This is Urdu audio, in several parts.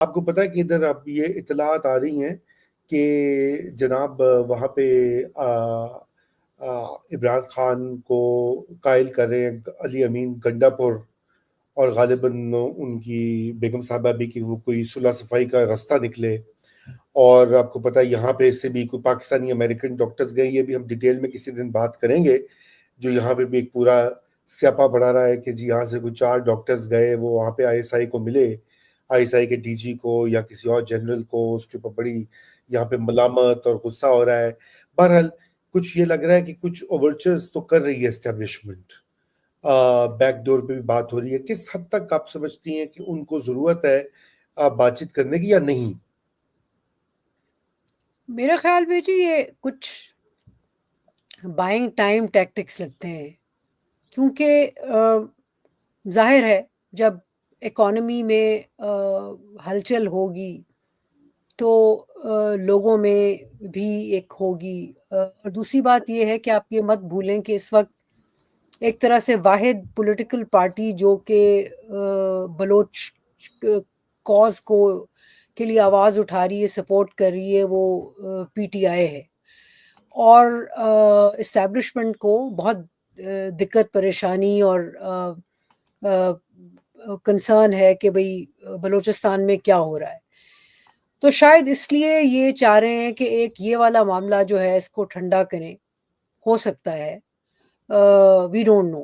آپ کو پتا ہے کہ ادھر اب یہ اطلاعات آ رہی ہیں کہ جناب وہاں پہ عمران خان کو قائل کر رہے ہیں علی امین گنڈا پور، اور غالباً ان کی بیگم صاحبہ بھی کہ وہ کوئی صلح صفائی کا راستہ نکلے. اور آپ کو پتا ہے یہاں پہ اس سے بھی کوئی پاکستانی امریکن ڈاکٹرز گئے، یہ بھی ہم ڈیٹیل میں کسی دن بات کریں گے، جو یہاں پہ بھی ایک پورا سیاپا بڑھا رہا ہے کہ جی یہاں سے کوئی 4 ڈاکٹرز گئے، وہ وہاں پہ ISI کو ملے، ISI کے DG کو یا کسی اور جنرل کو، اس کے اوپر بڑی یہاں پہ ملامت اور غصہ ہو رہا ہے. بہرحال کچھ یہ لگ رہا ہے کہ کچھ اوورچرز تو کر رہی ہے اسٹیبلشمنٹ، بیک ڈور پہ بھی بات ہو رہی ہے. کس حد تک آپ سمجھتی ہیں کہ ان کو ضرورت ہے بات چیت کرنے کی یا نہیں؟ میرا خیال میں جی یہ کچھ بائنگ ٹائم ٹیکٹکس لگتے ہیں، کیونکہ ظاہر ہے جب اکانومی میں ہلچل ہوگی تو لوگوں میں بھی ایک ہوگی. اور دوسری بات یہ ہے کہ آپ یہ مت بھولیں کہ اس وقت ایک طرح سے واحد پولیٹیکل پارٹی جو کہ بلوچ کاز کو کے لیے آواز اٹھا رہی ہے، سپورٹ کر رہی ہے، وہ PTI ہے. اور اسٹیبلشمنٹ کو بہت دقت پریشانی اور کنسرن ہے کہ بھئی بلوچستان میں کیا ہو رہا ہے. تو شاید اس لیے یہ چاہ رہے ہیں کہ ایک یہ والا معاملہ جو ہے اس کو ٹھنڈا کریں. ہو سکتا ہے، وی ڈونٹ نو.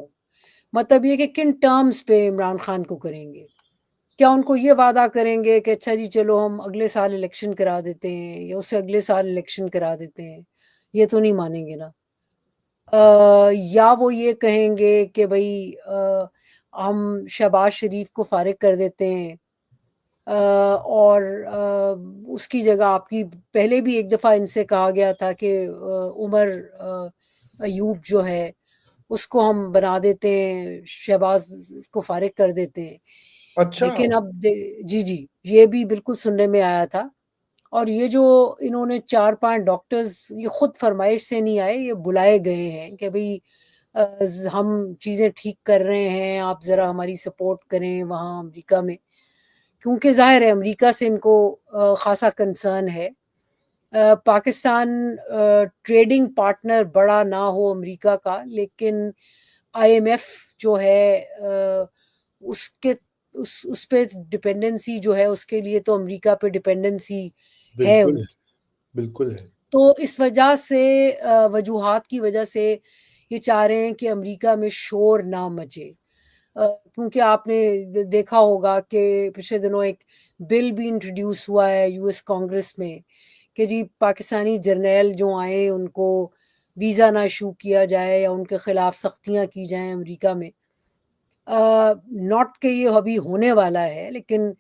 مطلب یہ کہ کن ٹرمز پہ عمران خان کو کریں گے. کیا ان کو یہ وعدہ کریں گے کہ اچھا جی چلو ہم اگلے سال الیکشن کرا دیتے ہیں، یا اس سے اگلے سال الیکشن کرا دیتے ہیں؟ یہ تو نہیں مانیں گے نا. یا وہ یہ کہیں گے کہ بھئی ہم شہباز شریف کو فارغ کر دیتے ہیں، اور اس کی جگہ آپ کی پہلے بھی ایک دفعہ ان سے کہا گیا تھا کہ عمر ایوب جو ہے اس کو ہم بنا دیتے ہیں، شہباز کو فارغ کر دیتے ہیں. اچھا، لیکن اب جی یہ بھی بالکل سننے میں آیا تھا. اور یہ جو انہوں نے 4-5 ڈاکٹرز، یہ خود فرمائش سے نہیں آئے، یہ بلائے گئے ہیں کہ بھئی ہم چیزیں ٹھیک کر رہے ہیں، آپ ذرا ہماری سپورٹ کریں وہاں امریکہ میں. کیونکہ ظاہر ہے امریکہ سے ان کو خاصا کنسرن ہے. پاکستان ٹریڈنگ پارٹنر بڑا نہ ہو امریکہ کا، لیکن IMF جو ہے اس کے اس پہ ڈپینڈنسی جو ہے، اس کے لیے تو امریکہ پہ ڈپینڈنسی ہے بالکل ان ہے، کی. بالکل ہے. تو اس وجہ سے وجوہات کی وجہ سے یہ چاہ رہے ہیں کہ امریکہ میں شور نہ مچے. کیونکہ آپ نے دیکھا ہوگا کہ پچھلے دنوں ایک بل بھی انٹروڈیوس ہوا ہے US کانگریس میں کہ جی پاکستانی جرنیل جو آئیں ان کو ویزا نہ ایشو کیا جائے یا ان کے خلاف سختیاں کی جائیں امریکہ میں. ناٹ کہ یہ ابھی ہونے والا ہے، لیکن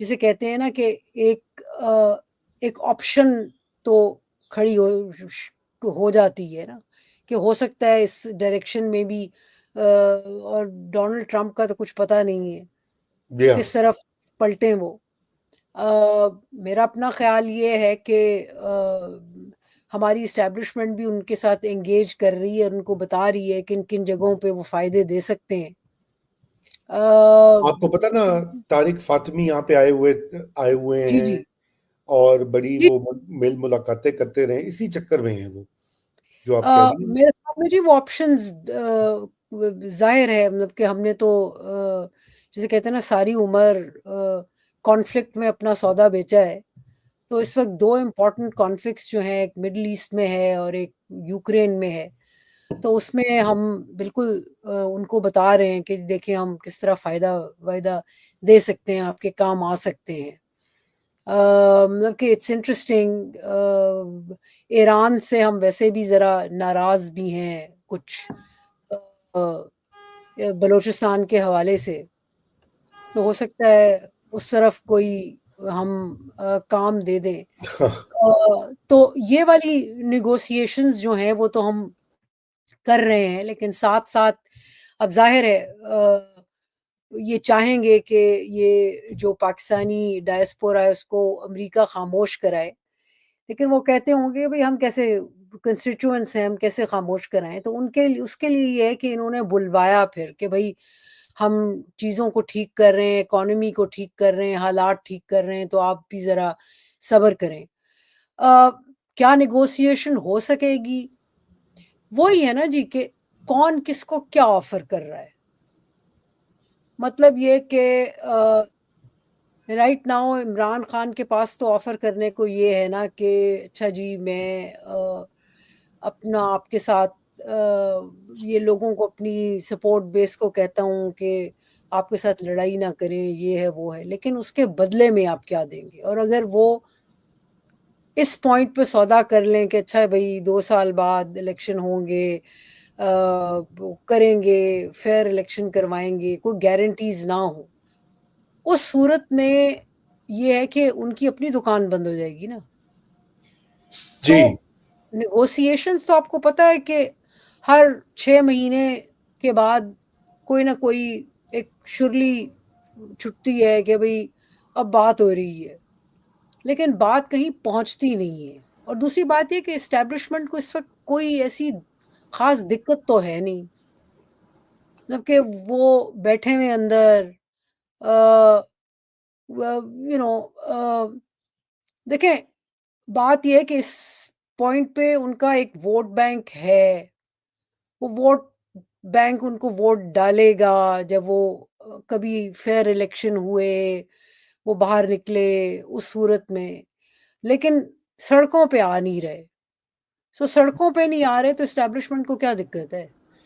جسے کہتے ہیں نا کہ ایک آپشن تو کھڑی ہو جاتی ہے نا، کہ ہو سکتا ہے اس ڈائریکشن میں بھی. اور ڈونلڈ ٹرمپ کا تو کچھ پتہ نہیں ہے جی ہاں. کس طرف پلٹیں وہ. میرا اپنا خیال یہ ہے کہ ہماری اسٹیبلشمنٹ بھی ان کے ساتھ انگیج کر رہی ہے، ان کو بتا رہی ہے کہ کن کن جگہوں پہ وہ فائدے دے سکتے ہیں. آپ کو پتا نا طارق فاطمی یہاں پہ آئے ہوئے جی ہیں، جی اور بڑی جی. وہ میل ملاقاتیں کرتے رہے، اسی چکر میں ہیں وہ جو آپ کہہ رہی ہیں. میرے خیال میں جی وہ آپشنز ظاہر ہے، مطلب کہ ہم نے تو جسے کہتے ہیں نا ساری عمر کانفلکٹ میں اپنا سودا بیچا ہے. تو اس وقت 2 امپورٹنٹ کانفلکٹس جو ہیں، ایک مڈل ایسٹ میں ہے اور ایک یوکرین میں ہے. تو اس میں ہم بالکل ان کو بتا رہے ہیں کہ دیکھیں ہم کس طرح فائدہ دے سکتے ہیں، آپ کے کام آ سکتے ہیں. مطلب کہ اٹس انٹرسٹنگ. ایران سے ہم ویسے بھی ذرا ناراض بھی ہیں کچھ بلوچستان کے حوالے سے. تو ہو سکتا ہے اس طرف کوئی ہم کام دے دیں. تو یہ والی نیگوسیشنز جو ہیں وہ تو ہم کر رہے ہیں، لیکن ساتھ ساتھ اب ظاہر ہے یہ چاہیں گے کہ یہ جو پاکستانی ڈائسپورا ہے اس کو امریکہ خاموش کرائے. لیکن وہ کہتے ہوں گے بھئی ہم کیسے کنسٹیٹیوئنٹس ہیں، ہم کیسے خاموش کرائیں. تو اس کے لیے یہ ہے کہ انہوں نے بلوایا پھر کہ بھئی ہم چیزوں کو ٹھیک کر رہے ہیں، اکانومی کو ٹھیک کر رہے ہیں، حالات ٹھیک کر رہے ہیں، تو آپ بھی ذرا صبر کریں۔ کیا نیگوسیشن ہو سکے گی؟ وہی ہے نا جی کہ کون کس کو کیا آفر کر رہا ہے۔ مطلب یہ کہ رائٹ ناؤ عمران خان کے پاس تو آفر کرنے کو یہ ہے نا کہ اچھا جی میں اپنا آپ کے ساتھ یہ لوگوں کو اپنی سپورٹ بیس کو کہتا ہوں کہ آپ کے ساتھ لڑائی نہ کریں، یہ ہے وہ ہے، لیکن اس کے بدلے میں آپ کیا دیں گے؟ اور اگر وہ اس پوائنٹ پہ سودا کر لیں کہ اچھا بھائی 2 سال بعد الیکشن ہوں گے، وہ کریں گے، فیئر الیکشن کروائیں گے، کوئی گارنٹیز نہ ہو، اس صورت میں یہ ہے کہ ان کی اپنی دکان بند ہو جائے گی نا۔ تو جی نیگوسیشنز تو آپ کو پتہ ہے کہ ہر 6 مہینے کے بعد کوئی نہ کوئی ایک شرلی چھٹتی ہے کہ بھئی اب بات ہو رہی ہے، لیکن بات کہیں پہنچتی نہیں ہے۔ اور دوسری بات یہ کہ اسٹیبلشمنٹ کو اس وقت کوئی ایسی خاص دقت تو ہے نہیں، مطلب کہ وہ بیٹھے ہوئے اندر یو نو دیکھیں، بات یہ ہے کہ اس پوائنٹ پہ ان کا ایک ووٹ بینک ہے، وہ ووٹ بینک ان کو ووٹ ڈالے گا جب وہ کبھی فیئر الیکشن ہوئے، وہ باہر نکلے اس صورت میں، لیکن سڑکوں پہ آ نہیں رہے۔ سڑکوں پہ نہیں آ رہے تو اسٹیبلشمنٹ کو کیا دقت ہے؟